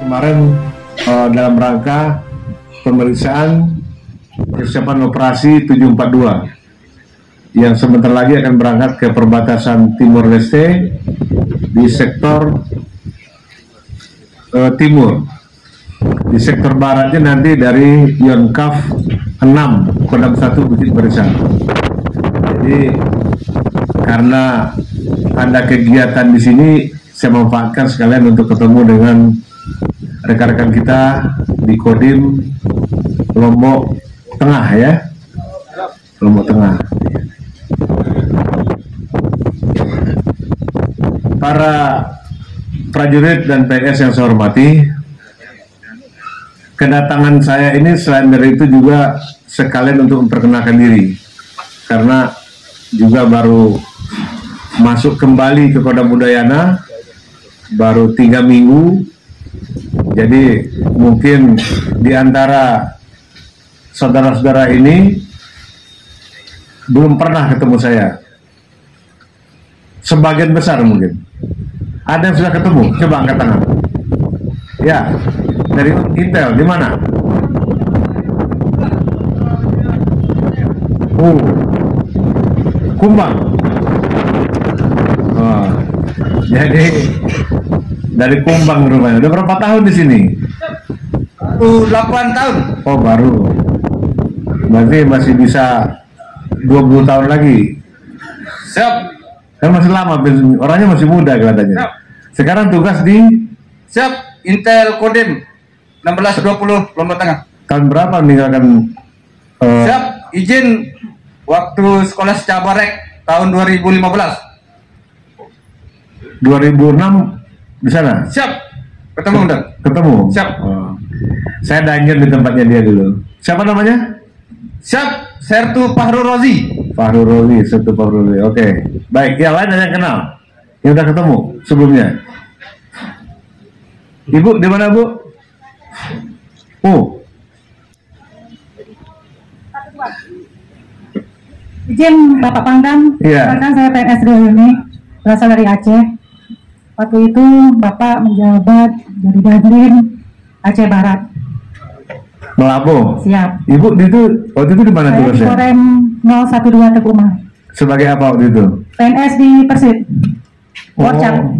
Kemarin dalam rangka pemeriksaan persiapan operasi 742 yang sebentar lagi akan berangkat ke perbatasan Timur Leste di sektor timur. Di sektor baratnya nanti dari Yonkaf 6 Kodam 1 Bukit Barisan. Jadi karena ada kegiatan di sini, saya manfaatkan sekalian untuk ketemu dengan rekan-rekan kita di Kodim Lombok Tengah ya, Lombok Tengah. Para prajurit dan PNS yang saya hormati, kedatangan saya ini selain dari itu juga sekalian untuk memperkenalkan diri, karena juga baru masuk kembali ke Kodam Udayana baru 3 minggu. Jadi mungkin di antara saudara-saudara ini belum pernah ketemu saya. Sebagian besar mungkin. Ada yang sudah ketemu? Coba angkat tangan. Ya, dari Intel, di mana? Kumbang. Oh, jadi dari Kumbang rumahnya. Udah berapa tahun di sini? 8 tahun. Oh, baru. Berarti masih bisa 20 tahun lagi. Siap. Kan masih lama, orangnya masih muda kelihatannya. Siap. Sekarang tugas di Siap. Intel Kodim 1620 Lombok Tengah. tahun berapa meninggalkan? Siap. Izin waktu sekolah Cabarek tahun 2015. 2006 di sana. Siap. Ketemu udah. Ketemu. Siap. Oh. Saya danjen di tempatnya dia dulu. Siapa namanya? Siap. Sertu Fahru Rozi. Fahru Rozi, Sertu Fahru Rozi. Oke. Baik, yang lain ada yang kenal? Yang udah ketemu sebelumnya? Ibu di mana, Bu? Izin Bapak Pangdam, Iya. saya PNS Rio ini, berasal dari Aceh. Waktu itu Bapak menjabat jadi Dandim Aceh Barat. Melabo. Siap. Ibu waktu itu di mana Saya di tugasnya? Korem 012 Teguh Umar. Sebagai apa waktu itu? PNS di Persib. Worcap.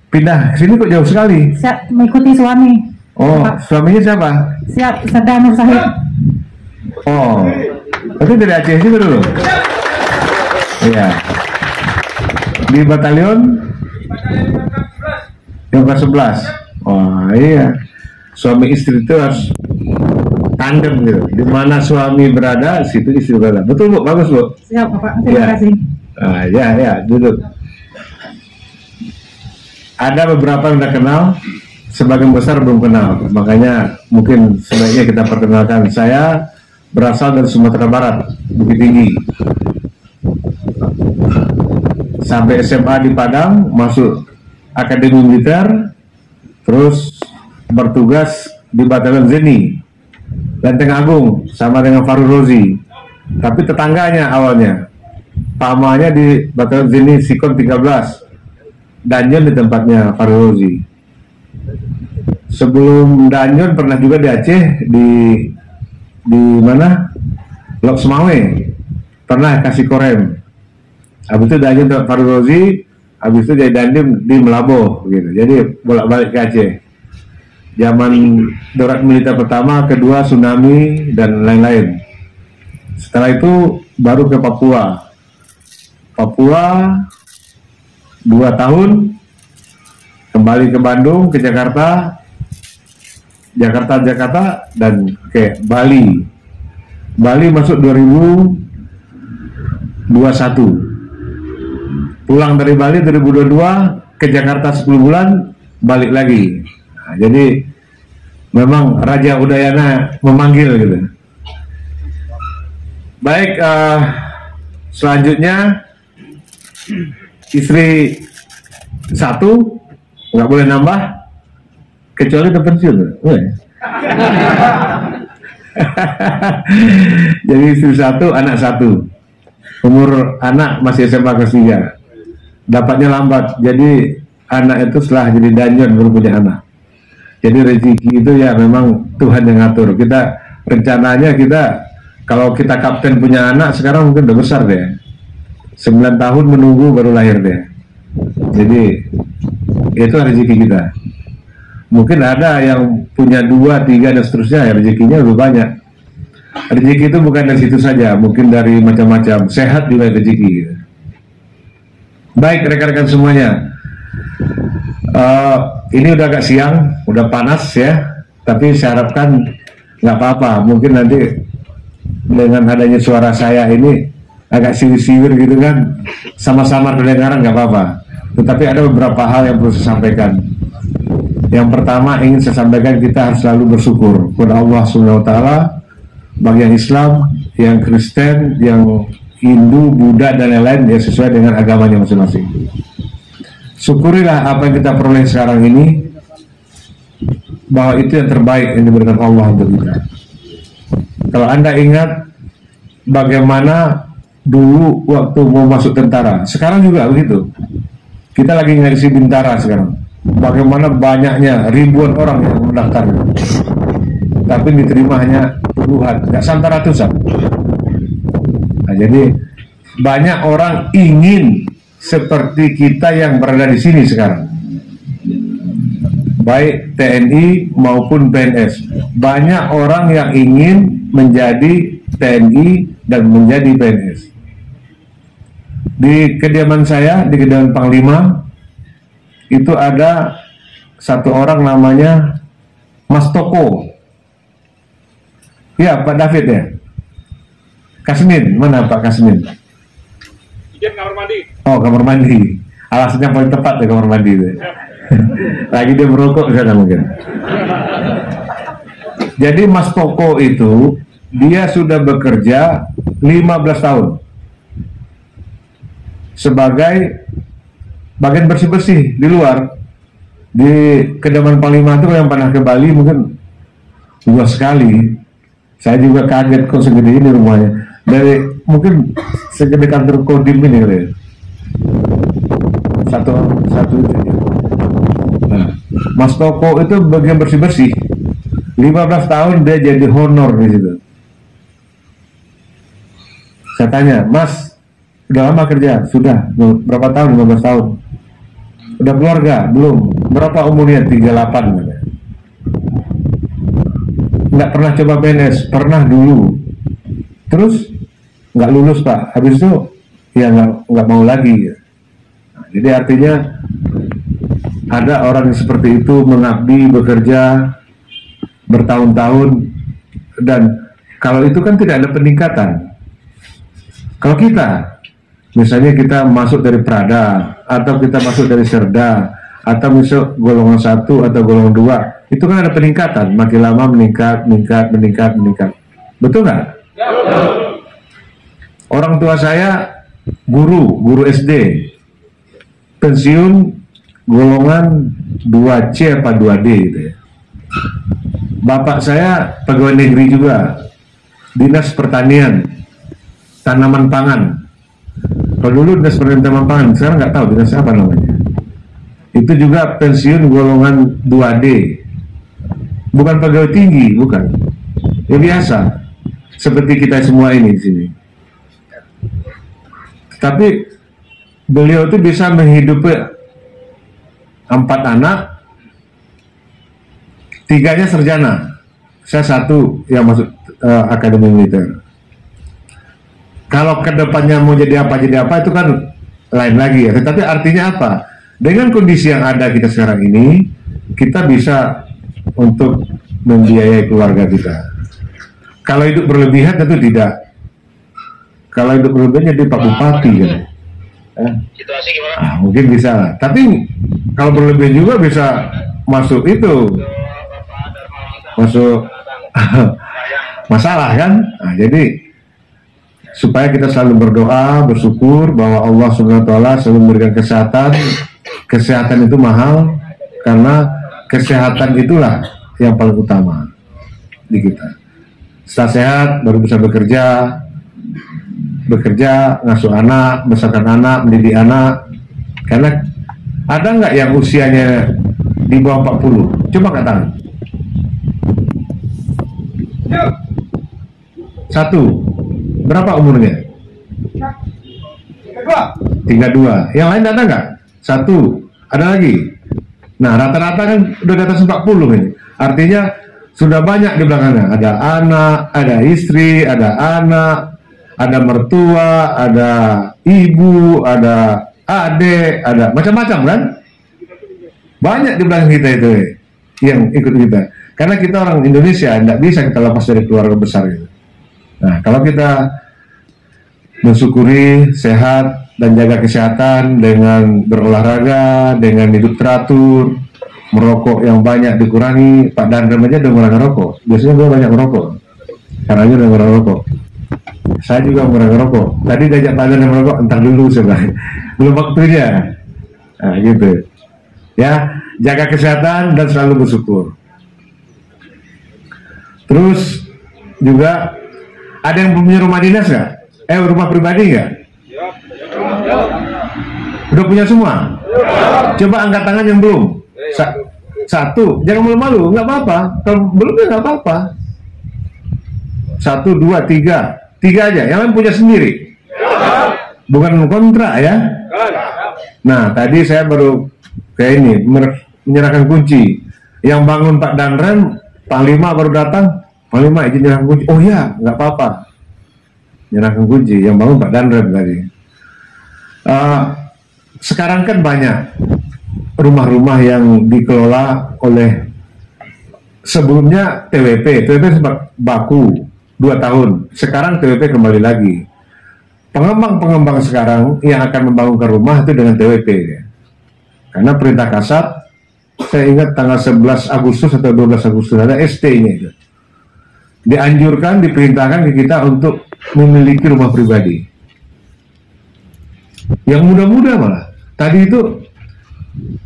Pindah ke sini kok jauh sekali? Siap mengikuti suami. Oh, Bapak. suaminya siapa? Siap, Serda Nur Sahid. Oh, tapi dari Aceh juga dulu? Iya. Di batalion? Yang ke-11. Oh iya. Suami istri itu harus tandem gitu. Di mana suami berada, situ istri berada. Betul, Bu? Bagus, Bu? Siap, Bapak. Terima Iya. kasih. Ya, duduk. Ada beberapa yang udah kenal, sebagian besar belum kenal. Makanya mungkin sebaiknya kita perkenalkan. Saya berasal dari Sumatera Barat, Bukit Tinggi. Sampai SMA di Padang, masuk Akademi Militer, terus bertugas di Batalion Zeni, Lenteng Agung, sama dengan Fahru Rozi. Tapi tetangganya awalnya, pamannya di Batalion Zeni Sikon 13, Danjon di tempatnya Fahru Rozi. Sebelum Danjon pernah juga di Aceh, di mana? Lok Semawe, pernah kasih Korem. Habis itu Danjon untuk Fahru Rozi, habis itu jadi Dandim di Melabo gitu. Jadi bolak-balik ke Aceh. Zaman darurat militer pertama, kedua tsunami dan lain-lain. Setelah itu baru ke Papua. Papua 2 tahun, kembali ke Bandung, ke Jakarta, dan ke Bali. Bali masuk 2021. Pulang dari Bali 2022 ke Jakarta 10 bulan, balik lagi. Nah, jadi memang Raja Udayana memanggil gitu. Baik, selanjutnya istri 1 nggak boleh nambah kecuali udah pensiun. Jadi istri 1, anak 1. Umur anak masih SMA kelas 3. Dapatnya lambat, jadi anak itu setelah jadi danjon baru punya anak. Jadi rezeki itu ya memang Tuhan yang ngatur. Kita rencananya kalau kita kapten punya anak sekarang mungkin udah besar deh. 9 tahun menunggu baru lahir deh. Jadi itu rezeki kita. Mungkin ada yang punya 2, 3 dan seterusnya, ya rezekinya lebih banyak. Rezeki itu bukan dari situ saja, mungkin dari macam-macam. Sehat juga rezeki. Baik rekan-rekan semuanya. Ini udah agak siang, udah panas ya. Tapi saya harapkan nggak apa-apa. Mungkin nanti dengan adanya suara saya ini agak siwir-siwir gitu kan, sama-sama kedengaran nggak apa-apa. Tetapi ada beberapa hal yang perlu saya sampaikan. Yang pertama ingin saya sampaikan, kita harus selalu bersyukur kepada Allah Subhanahu Wa Taala. Bagi yang Islam, yang Kristen, yang Hindu, Buddha dan lain-lain, ya sesuai dengan agamanya masing-masing. Syukurilah apa yang kita peroleh sekarang ini, bahwa itu yang terbaik yang diberikan Allah untuk kita. Kalau Anda ingat bagaimana dulu waktu mau masuk tentara, sekarang juga begitu. Kita lagi ngisi bintara sekarang. Bagaimana banyaknya ribuan orang yang mendaftar, tapi diterima hanya puluhan, nggak sampai ratusan. Nah, jadi banyak orang ingin seperti kita yang berada di sini sekarang, baik TNI maupun PNS. Banyak orang yang ingin menjadi TNI dan menjadi PNS. Di kediaman saya, di kediaman Panglima, itu ada satu orang namanya Mas Toko. Ya, Pak David ya. Kasmin, mana Pak Kasmin? Izin kamar mandi. Oh, kamar mandi. Alasannya paling tepat ya kamar mandi itu. Lagi dia merokok di sana mungkin. Jadi Mas Toko itu dia sudah bekerja 15 tahun sebagai bagian bersih-bersih di luar. Di kediaman Panglima itu yang pernah ke Bali mungkin luas sekali. Saya juga kaget kok segede ini rumahnya. Dari mungkin segede kantor Kodim ini kali ya. Satu itu. Nah, Mas Toko itu bagian bersih-bersih. 15 tahun dia jadi honor di situ. Saya tanya, Mas, udah lama kerja? Sudah. Berapa tahun? 15 tahun. Udah keluarga? Belum. Berapa umurnya? 38. Nggak pernah coba PNS? Pernah dulu. Terus nggak lulus Pak. Habis itu ya nggak mau lagi. Nah, jadi artinya ada orang yang seperti itu mengabdi, bekerja bertahun-tahun, dan kalau itu kan tidak ada peningkatan. Kalau kita misalnya kita masuk dari Prada, atau kita masuk dari Serda, atau masuk golongan 1 atau golongan 2, itu kan ada peningkatan, makin lama meningkat. Betul nggak? Ya. Orang tua saya guru SD, pensiun golongan 2C apa 2D gitu ya. Bapak saya pegawai negeri juga, dinas pertanian, tanaman pangan. Kalau dulu dinas pertanian tanaman pangan, sekarang nggak tahu dinas apa namanya. Itu juga pensiun golongan 2D, bukan pegawai tinggi, bukan. Ya biasa, seperti kita semua ini di sini. Tapi beliau itu bisa menghidupi 4 anak, 3-nya sarjana. Saya 1 yang masuk akademi militer. Kalau kedepannya mau jadi apa itu kan lain lagi ya. Tetapi artinya apa? Dengan kondisi yang ada kita sekarang ini, kita bisa untuk membiayai keluarga kita. Kalau hidup berlebihan tentu tidak. Kalau hidup berlebihan jadi Pak Bupati kan. Situasi gimana? Ah, mungkin bisa lah. Tapi kalau berlebihan juga bisa masuk itu, masuk masalah kan. Nah, jadi supaya kita selalu berdoa, bersyukur bahwa Allah Subhanahu Wa Taala selalu memberikan kesehatan. Kesehatan itu mahal, karena kesehatan itulah yang paling utama di kita. Setelah sehat baru bisa bekerja, ngasuh anak, besarkan anak, mendidik anak. Karena ada nggak yang usianya di bawah 40? Coba angkat tangan. 1. Berapa umurnya? 32. Yang lain ada nggak? 1. Ada lagi? Nah, rata-rata kan udah di atas 40 ini. Artinya sudah banyak di belakangnya. Ada anak, ada istri, ada anak, ada mertua, ada ibu, ada adik, ada macam-macam kan? Banyak di belakang kita itu yang ikut kita. Karena kita orang Indonesia, tidak bisa kita lepas dari keluarga besar gitu. Nah, kalau kita mensyukuri sehat dan jaga kesehatan dengan berolahraga, dengan hidup teratur, merokok yang banyak dikurangi. Pak Dandrem aja udah mengurangi rokok. Biasanya gue banyak merokok. Karena aja udah mengurangi rokok. Saya juga mengurangi rokok. Tadi diajak Pak Dandrem merokok, entar dulu sebenarnya. Belum waktunya. Nah, gitu. Ya, jaga kesehatan dan selalu bersyukur. Terus juga ada yang punya rumah dinas nggak? Rumah pribadi nggak? Udah punya semua? Coba angkat tangan yang belum. Satu, jangan malu-malu, nggak apa-apa. Kalau belum ya nggak apa-apa. 1, 2, 3, 3 aja. Yang lain punya sendiri. Bukan kontrak ya. Nah, tadi saya baru kayak ini menyerahkan kunci. Yang bangun Pak Dandrem, Panglima baru datang. Panglima izin menyerahkan kunci. Oh ya, nggak apa-apa. Menyerahkan kunci. Yang bangun Pak Dandrem tadi. Sekarang kan banyak rumah-rumah yang dikelola oleh sebelumnya TWP sempat baku 2 tahun. Sekarang TWP kembali lagi. Pengembang-pengembang sekarang yang akan membangunkan rumah itu dengan TWP ya. Karena perintah Kasat, saya ingat tanggal 11 Agustus atau 12 Agustus ada ST-nya itu. Dianjurkan, diperintahkan ke kita untuk memiliki rumah pribadi. Yang muda-muda malah. Tadi itu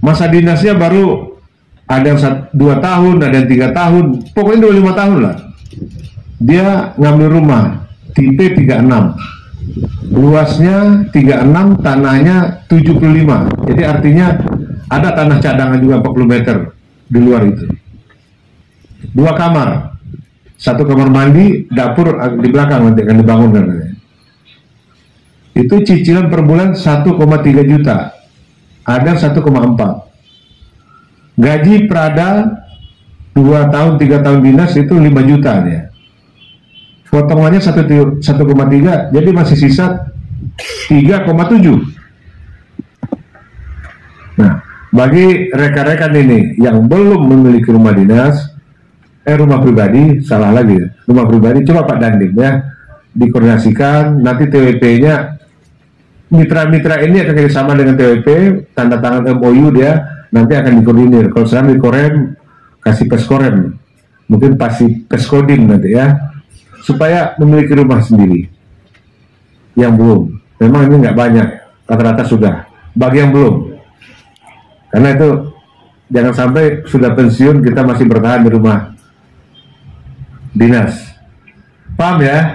masa dinasnya baru ada yang 2 tahun, ada yang 3 tahun, pokoknya 25 tahun lah. Dia ngambil rumah tipe 36. Luasnya 36, tanahnya 75. Jadi artinya ada tanah cadangan juga 40 meter di luar itu. 2 kamar. 1 kamar mandi, dapur di belakang nanti akan dibangun katanya. Itu cicilan per bulan 1,3 juta. Ada 1,4. Gaji Prada 2 tahun 3 tahun dinas itu 5 juta dia. Potongannya 1,3, jadi masih sisa 3,7. Nah, bagi rekan-rekan ini yang belum memiliki rumah dinas, rumah pribadi, salah lagi ya. Rumah pribadi, coba Pak Dandim ya, dikoordinasikan, nanti TWP-nya, mitra-mitra ini akan kerjasama dengan TWP, tanda tangan MOU dia, nanti akan dikoordinir. Kalau sekarang di Korem, kasih Peskorem, mungkin pasti Peskodim nanti ya, supaya memiliki rumah sendiri. Yang belum, memang ini nggak banyak, rata-rata sudah. Bagi yang belum, karena itu jangan sampai sudah pensiun kita masih bertahan di rumah dinas. Paham ya?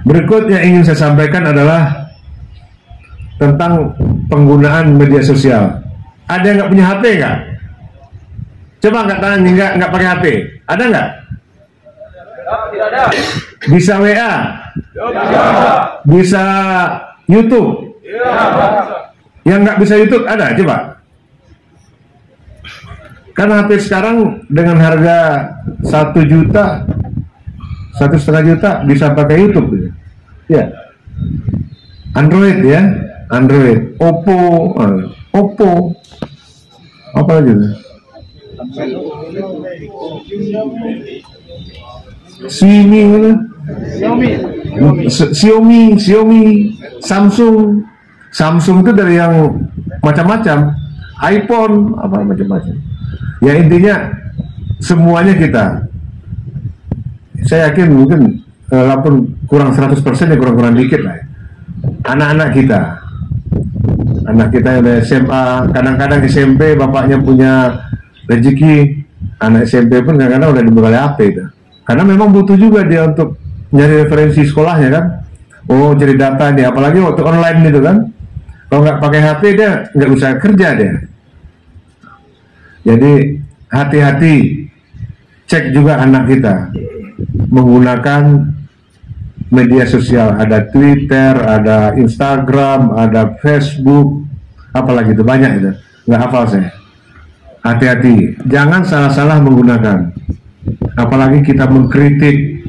Berikut yang ingin saya sampaikan adalah tentang penggunaan media sosial. Ada yang nggak punya HP nggak? Coba angkat tangan nggak pakai HP. Ada nggak? Tidak ada. Bisa WA? Bisa YouTube? Yang nggak bisa YouTube ada? Coba. Kan HP sekarang dengan harga 1 juta, 1,5 juta bisa pakai YouTube ya. Android ya, Android, Oppo, apa lagi? Xiaomi, Samsung itu dari yang macam-macam, iPhone apa macam-macam. Ya intinya semuanya kita. Saya yakin mungkin walaupun kurang 100% ya kurang dikit lah. Anak-anak kita yang udah SMA, kadang-kadang SMP bapaknya punya rezeki, anak SMP pun kadang-kadang udah dibekali HP itu. Karena memang butuh juga dia untuk nyari referensi sekolahnya kan. Oh cari data nih, apalagi waktu online itu kan. Kalau nggak pakai HP dia nggak bisa kerja dia. Jadi hati-hati, cek juga anak kita menggunakan media sosial. Ada Twitter, ada Instagram, ada Facebook, apalagi itu banyak itu. Nggak hafal saya. Hati-hati, jangan salah-salah menggunakan. Apalagi kita mengkritik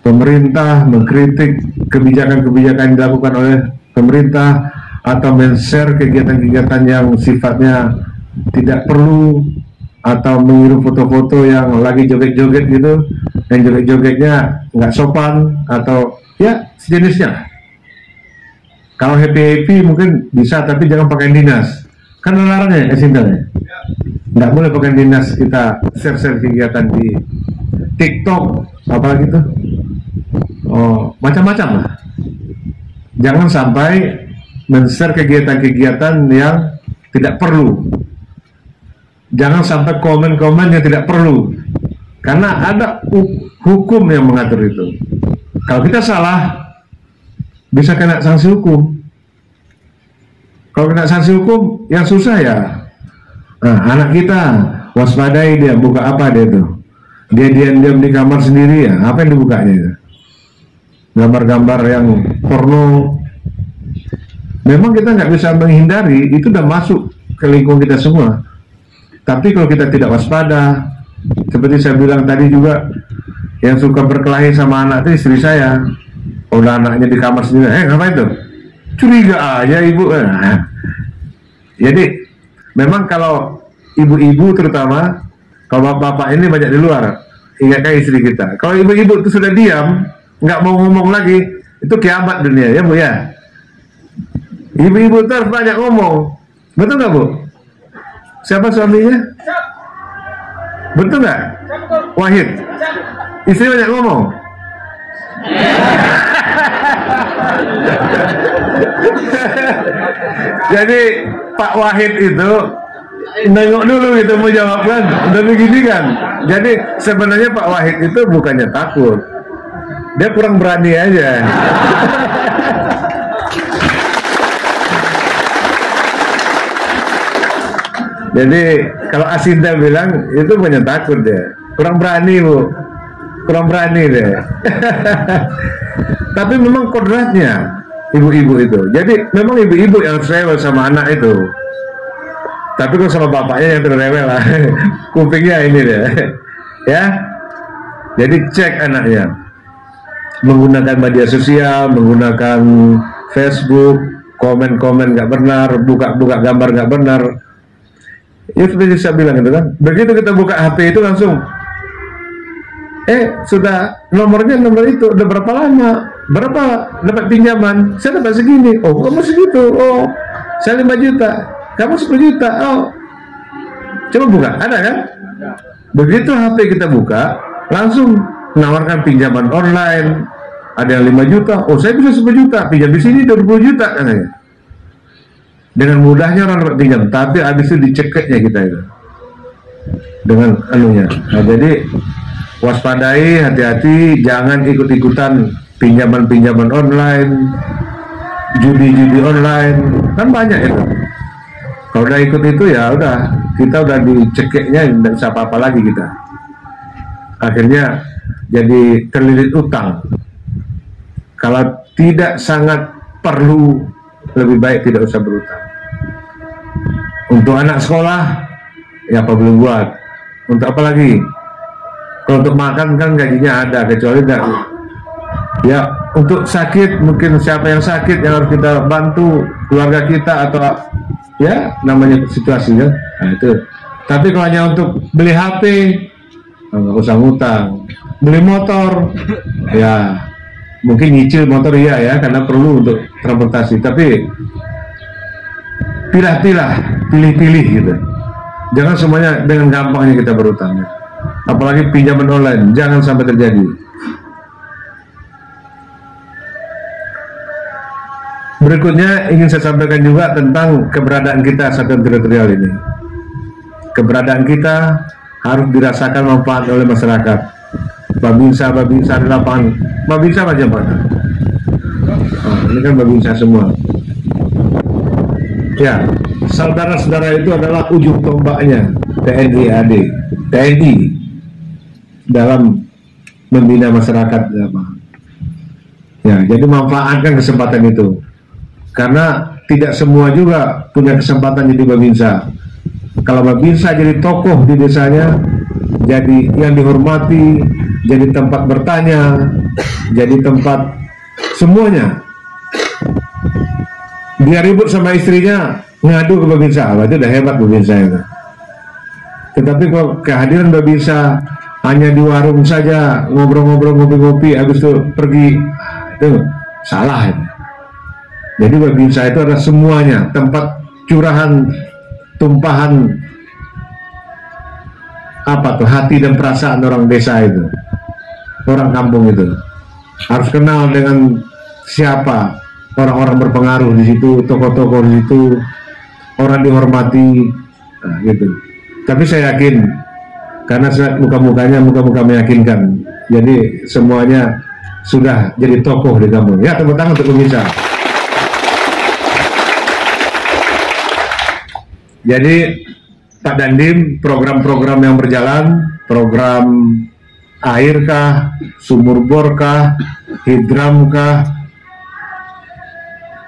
pemerintah, mengkritik kebijakan-kebijakan yang dilakukan oleh pemerintah, atau men-share kegiatan-kegiatan yang sifatnya tidak perlu, atau mengirim foto-foto yang lagi joget-joget gitu, dan joget-jogetnya nggak sopan, atau ya sejenisnya. Kalau happy-happy mungkin bisa, tapi jangan pakai dinas. Kan larangnya ya, nggak boleh pakai dinas kita share-share kegiatan di TikTok, apalagi tuh, macam-macam lah. Jangan sampai men-share kegiatan-kegiatan yang tidak perlu. Jangan sampai komen-komen yang tidak perlu, karena ada hukum yang mengatur itu. Kalau kita salah, bisa kena sanksi hukum. Kalau kena sanksi hukum, yang susah ya anak kita. Waspadai dia, buka apa dia tuh? Dia diam-diam di kamar sendiri ya, apa yang dibukanya itu? Gambar-gambar yang porno. Memang kita nggak bisa menghindari, itu udah masuk ke lingkungan kita semua. Tapi kalau kita tidak waspada, seperti saya bilang tadi juga, yang suka berkelahi sama anak itu istri saya. Udah anaknya di kamar sendiri, ngapain tuh? Curiga aja ibu. Jadi memang kalau ibu-ibu terutama, kalau bapak-bapak ini banyak di luar, ingatkan istri kita. Kalau ibu-ibu itu sudah diam, nggak mau ngomong lagi, itu kiamat dunia ya Bu ya. Ibu-ibu itu harus banyak ngomong, betul nggak Bu? Siapa suaminya? Betul nggak? Wahid. Istri banyak ngomong. Jadi Pak Wahid itu nengok dulu gitu mau jawab kan, udah begini kan. Jadi sebenarnya Pak Wahid itu bukannya takut, dia kurang berani aja. Jadi kalau Asinda bilang itu banyak takut dia, kurang berani Bu, kurang berani deh. Tapi memang kodratnya ibu-ibu itu. Jadi memang ibu-ibu yang rewel sama anak itu. Tapi kalau sama bapaknya yang terrewel lah, kupingnya ini deh, ya. Jadi cek anaknya, menggunakan media sosial, menggunakan Facebook, komen-komen nggak benar, buka-buka gambar nggak benar. Ya seperti saya bilang itu kan, begitu kita buka HP itu langsung, sudah nomor itu, udah berapa lama, berapa dapat pinjaman, saya dapat segini, oh kamu segitu, oh saya 5 juta, kamu 10 juta, oh coba buka, ada kan? Begitu HP kita buka, langsung menawarkan pinjaman online, ada yang 5 juta, oh saya bisa 10 juta, pinjam di sini 20 juta katanya. Dengan mudahnya orang dapat pinjam, tapi habis itu dicekeknya kita itu dengan anunya. Nah, jadi waspadai, hati-hati, jangan ikut-ikutan pinjaman-pinjaman online, judi-judi online, kan banyak itu. Kalau udah ikut itu ya udah, kita udah dicekeknya, tidak bisa apa-apa lagi kita. Akhirnya jadi terlilit utang. Kalau tidak sangat perlu, lebih baik tidak usah berutang. Untuk anak sekolah, ya apa belum buat. Untuk apa lagi? Kalau untuk makan kan gajinya ada, kecuali enggak. Ya untuk sakit, mungkin siapa yang sakit yang harus kita bantu, keluarga kita atau ya namanya situasi kan. Nah itu. Tapi kalau hanya untuk beli HP, nggak usah ngutang. Beli motor, ya mungkin nyicil motor ya karena perlu untuk transportasi. Tapi pilih-pilih gitu. Jangan semuanya dengan gampangnya kita berutang. Apalagi pinjaman online, jangan sampai terjadi. Berikutnya ingin saya sampaikan juga tentang keberadaan kita Satuan Teritorial ini. Keberadaan kita harus dirasakan manfaat oleh masyarakat. Babinsa di lapangan, Babinsa macam mana? Ini kan Babinsa semua. Ya, saudara-saudara itu adalah ujung tombaknya TNI AD, TNI dalam membina masyarakat. Ya, jadi manfaatkan kesempatan itu, karena tidak semua juga punya kesempatan jadi babinsa. Kalau babinsa jadi tokoh di desanya, jadi yang dihormati, jadi tempat bertanya, jadi tempat semuanya. Dia ribut sama istrinya, ngadu ke babinsa, itu udah hebat babinsa itu. Tetapi kalau kehadiran babinsa hanya di warung saja, ngobrol-ngobrol, ngopi-ngopi, habis itu pergi, itu salah itu. Jadi babinsa itu adalah semuanya, tempat curahan, tumpahan hati dan perasaan orang desa itu, orang kampung itu. Harus kenal dengan siapa orang-orang berpengaruh di situ, tokoh-tokoh di situ, orang dihormati, gitu. Tapi saya yakin, karena muka-mukanya muka-muka meyakinkan, jadi semuanya sudah jadi tokoh di kampung. Ya, tepuk tangan untuk bisa. Jadi Pak Dandim, program-program yang berjalan, program air kah, sumur bor kah, hidram kah,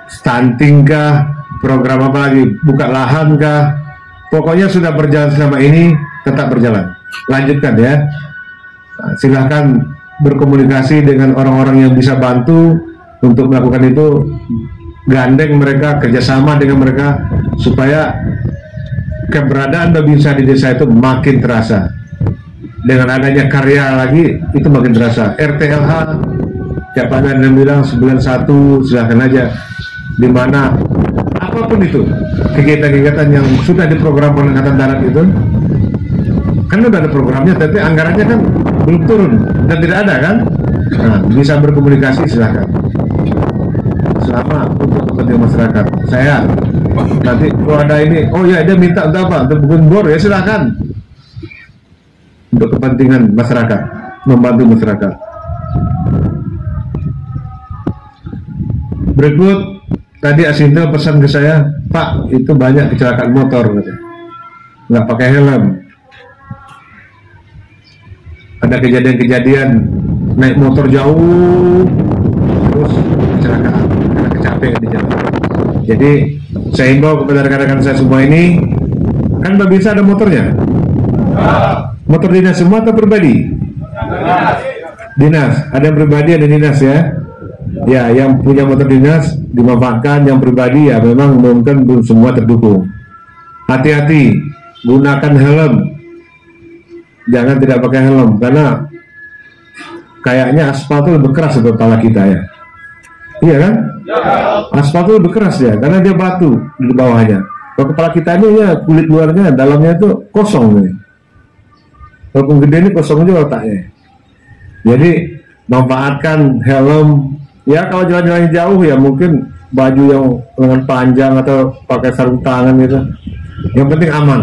stunting kah, program apa lagi, buka lahan kah, pokoknya sudah berjalan selama ini, tetap berjalan. Lanjutkan ya. Silahkan berkomunikasi dengan orang-orang yang bisa bantu untuk melakukan itu, gandeng mereka, kerjasama dengan mereka, supaya keberadaan babinsa di desa itu makin terasa. Dengan adanya karya lagi, itu makin terasa. RTLH, siapa yang bilang 91, silahkan aja. Dimana apapun itu, kegiatan-kegiatan yang sudah diprogram oleh Angkatan Darat itu, kan udah ada programnya, tapi anggarannya kan belum turun dan tidak ada kan. Nah, bisa berkomunikasi silahkan. Selama untuk kepentingan masyarakat. Saya nanti kalau ada ini, oh ya dia minta untuk apa? Untuk bikin bor, ya silahkan. Untuk kepentingan masyarakat, membantu masyarakat. Berikut tadi Asinto pesan ke saya, Pak, itu banyak kecelakaan motor, nggak pakai helm. Ada kejadian-kejadian naik motor jauh, terus kecelakaan karena kecapean di jalan. Jadi saya himbau kepada rekan-rekan saya semua ini, kan babinsa ada motornya. Motor dinas semua atau pribadi? Dinas. Ada yang pribadi, ada dinas ya. Ya, yang punya motor dinas dimanfaatkan, yang pribadi ya memang mungkin belum semua terdukung. Hati-hati, gunakan helm. Jangan tidak pakai helm, karena kayaknya aspal itu lebih keras untuk kepala kita ya. Iya kan? Aspal itu lebih keras ya, karena dia batu di bawahnya. Kalau kepala kita ini ya kulit luarnya, dalamnya itu kosong nih. Walaupun gede ini kosong juga otaknya. Jadi manfaatkan helm. Ya kalau jalan-jalan jauh ya mungkin baju yang lengan panjang atau pakai sarung tangan gitu. Yang penting aman.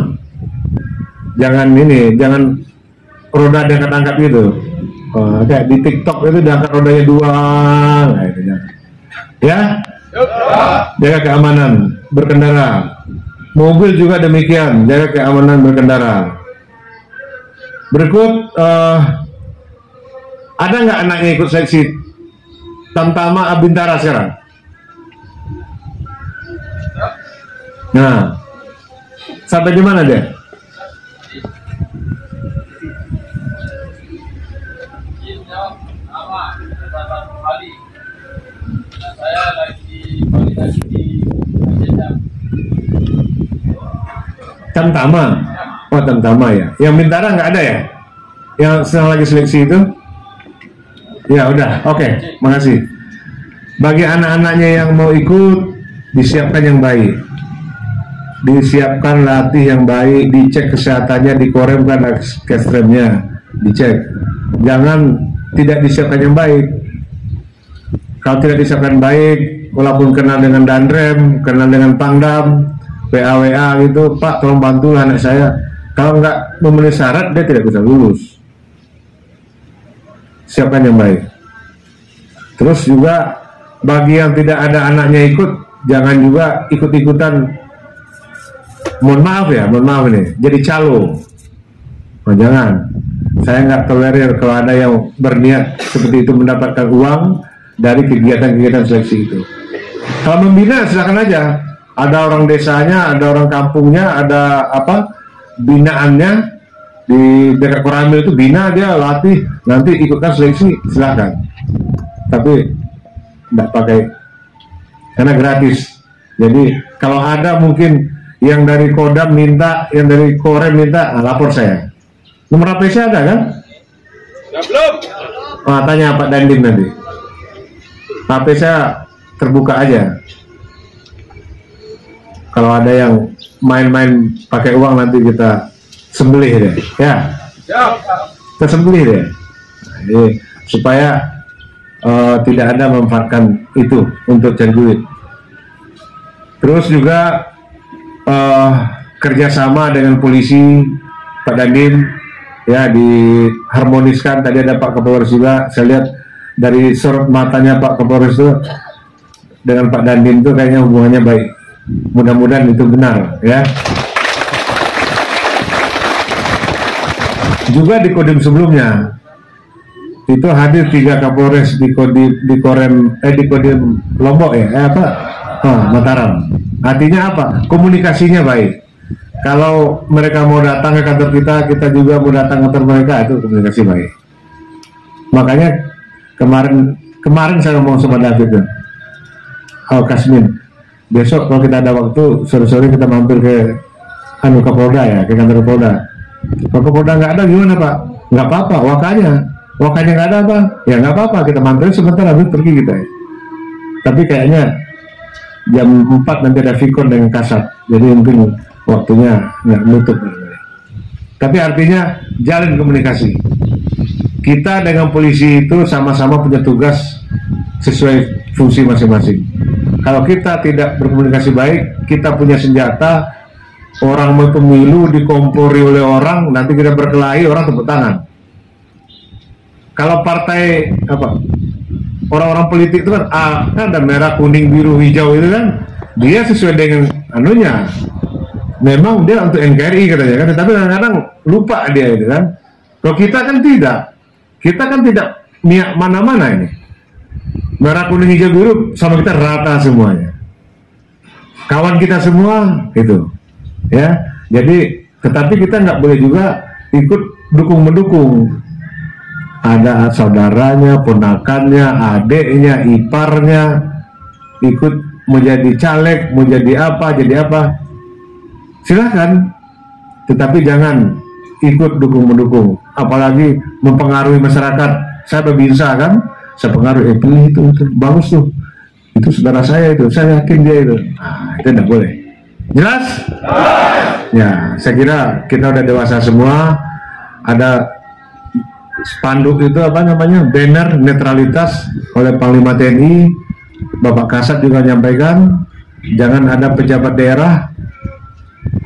Jangan ini, jangan roda diangkat-angkat gitu. Kayak di TikTok itu diangkat rodanya dua, nah itu jangan. Ya, jaga keamanan berkendara. Mobil juga demikian, jaga keamanan berkendara. Berikut, ada nggak anaknya ikut seleksi Tamtama Abintara sekarang? Nah, sampai di mana dia? Saya lagi validasi di Tamtama. Oh, Tamtama ya. Yang Bintara nggak ada ya? Yang sedang lagi seleksi itu? Ya udah, oke, makasih. Bagi anak-anaknya yang mau ikut, disiapkan yang baik. Disiapkan latih yang baik, dicek kesehatannya, dikoremkan kestremnya, dicek. Jangan tidak disiapkan yang baik. Kalau tidak disiapkan baik, walaupun kenal dengan Dandrem, kenal dengan Pangdam, PAWA gitu, Pak tolong bantulah anak saya. Kalau nggak memenuhi syarat, dia tidak bisa lulus. Siapkan yang baik. Terus juga bagi yang tidak ada anaknya ikut, jangan juga ikut-ikutan mohon maaf nih, jadi calo. Oh, jangan. Saya nggak tolerir kalau ada yang berniat seperti itu mendapatkan uang dari kegiatan-kegiatan seleksi itu. Kalau membina silakan aja. Ada orang desanya, ada orang kampungnya, ada binaannya di dekat Koramil itu bina, dia latih, nanti ikutkan seleksi silakan. Tapi tidak pakai karena gratis. Jadi kalau ada mungkin yang dari Kodam minta, yang dari Korem minta, lapor saya. Nomor HP saya ada kan? Belum. Tanya Pak Dandim nanti. HP saya terbuka aja. Kalau ada yang main-main pakai uang nanti kita sembelih deh, ya. Kita sembelih deh. Nah, supaya tidak ada memanfaatkan itu untuk cari duit. Terus juga kerjasama dengan polisi, Pak Dandim, ya diharmoniskan. Tadi ada Pak Kapolres juga. Saya lihat dari sorot matanya Pak Kapolres itu dengan Pak Dandim itu kayaknya hubungannya baik. Mudah-mudahan itu benar, ya. Juga di Kodim sebelumnya itu hadir 3 Kapolres di Kodim Lombok ya, Mataram. Artinya apa? Komunikasinya baik. Kalau mereka mau datang ke kantor kita juga mau datang ke kantor mereka, itu komunikasi baik. Makanya kemarin saya ngomong sama David, Kasmin, besok kalau kita ada waktu sore-sore kita mampir ke Kapolda ya, ke kantor Kapolda. Kalau Kapolda nggak ada gimana Pak? Nggak apa-apa, wakanya nggak ada apa? Ya nggak apa-apa, kita mampir sebentar habis pergi kita. Tapi kayaknya jam 4 nanti ada Vikon dengan Kasat, jadi mungkin waktunya nggak nutup. Tapi artinya jalin komunikasi. Kita dengan polisi itu sama-sama punya tugas sesuai fungsi masing-masing. Kalau kita tidak berkomunikasi baik, kita punya senjata, orang mau pemilu dikompori oleh orang, nanti kita berkelahi, orang tepuk tangan. Kalau partai orang-orang politik itu kan ada merah, kuning, biru, hijau itu kan, dia sesuai dengan anunya. Memang dia untuk NKRI katanya kan, tapi kadang-kadang lupa dia itu kan. Kalau kita kan tidak niat mana-mana ini. Merah, kuning, hijau, biru sama kita rata semuanya. Kawan kita semua itu, ya. Jadi, tetapi kita nggak boleh juga ikut dukung-mendukung. Ada saudaranya, ponakannya, adeknya, iparnya ikut menjadi caleg, mau jadi apa, silakan. Tetapi jangan ikut dukung-mendukung, apalagi mempengaruhi masyarakat. Saya berbisa kan, saya pengaruh, pilih itu bagus tuh, itu saudara saya itu, saya yakin dia itu. Nah, itu tidak boleh. Jelas? Ya, saya kira kita udah dewasa semua. Ada spanduk itu banner netralitas oleh Panglima TNI. Bapak Kasat juga menyampaikan jangan ada pejabat daerah,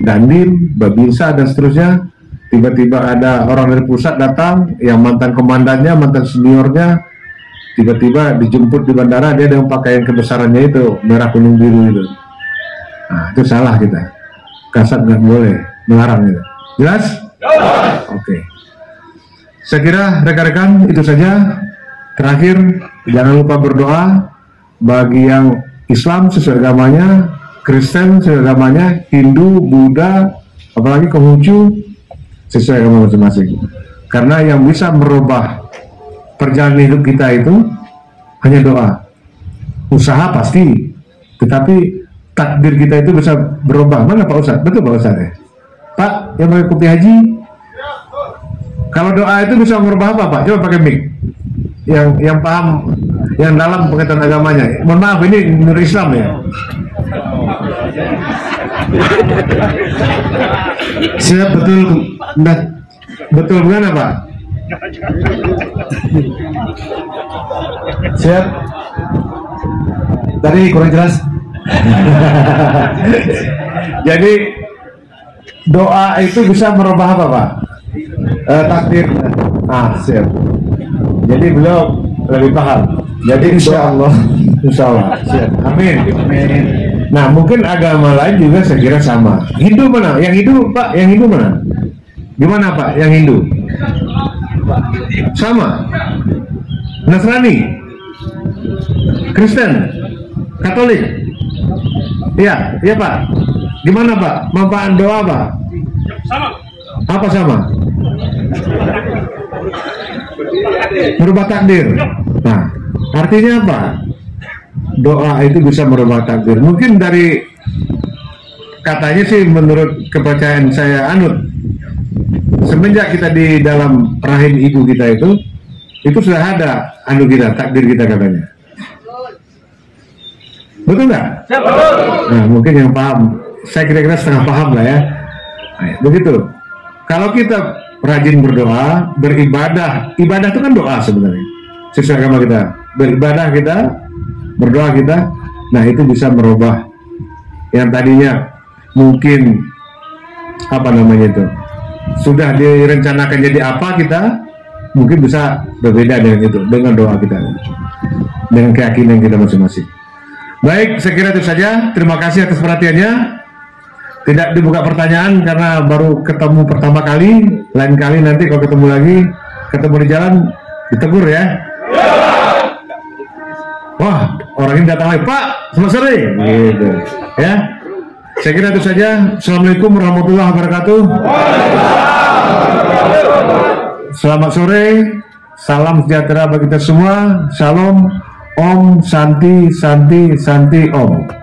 Dandim, Babinsa dan seterusnya, tiba-tiba ada orang dari pusat datang yang mantan komandannya, mantan seniornya, tiba-tiba dijemput di bandara, dia dengan pakaian kebesarannya itu merah, kuning, biru itu. Nah, itu salah kita. Kasat nggak boleh melarang itu. Jelas? Oke. Saya kira rekan-rekan itu saja. Terakhir, jangan lupa berdoa bagi yang Islam sesuai agamanya, Kristen sesuai agamanya, Hindu, Buddha, apalagi Konghucu sesuai agama masing-masing. Karena yang bisa merubah perjalanan hidup kita itu hanya doa. Usaha pasti, tetapi takdir kita itu bisa berubah. Mana Pak Ustadz? Betul Pak Ustadz ya? Pak, yang pakai kopi haji, kalau doa itu bisa merubah apa Pak? Coba pakai mic. Yang paham, yang dalam pengetahuan agamanya. Mohon maaf, ini menurut Islam ya. Siap, betul gimana Pak? Siap. Tadi kurang jelas. Jadi doa itu bisa merubah apa Pak? Takdir. Siap. Jadi beliau lebih paham. Jadi insya Allah siap. Amin. Nah, mungkin agama lain juga saya kira sama. Hindu mana? Yang Hindu, Pak, yang Hindu mana? Gimana, Pak? Yang Hindu? Sama. Nasrani? Kristen? Katolik? Iya, iya Pak. Gimana Pak? Manfaat doa Pak? Sama. Apa sama? Merubah takdir. Nah, artinya apa? Doa itu bisa merubah takdir. Mungkin dari katanya sih menurut kepercayaan saya anut, semenjak kita di dalam rahim ibu kita itu sudah ada anu kita, takdir kita katanya. Betul nggak? Nah, mungkin yang paham, saya kira-kira setengah paham lah ya. Nah, begitu. Kalau kita rajin berdoa, beribadah, ibadah itu kan doa sebenarnya. Sesuai agama kita, beribadah kita, berdoa kita, nah itu bisa merubah yang tadinya mungkin apa namanya itu sudah direncanakan jadi apa, kita mungkin bisa berbeda dengan itu, dengan doa kita, dengan keyakinan kita masing-masing. Baik, saya kira itu saja. Terima kasih atas perhatiannya. Tidak dibuka pertanyaan karena baru ketemu pertama kali. Lain kali nanti kalau ketemu lagi, ketemu di jalan, ditegur ya. Wah, orang ini datang lagi, Pak, selamat sore. Gitu. Ya, saya kira itu saja. Assalamualaikum warahmatullahi wabarakatuh. Selamat sore. Salam sejahtera bagi kita semua. Shalom. Om Santi Santi Santi Om.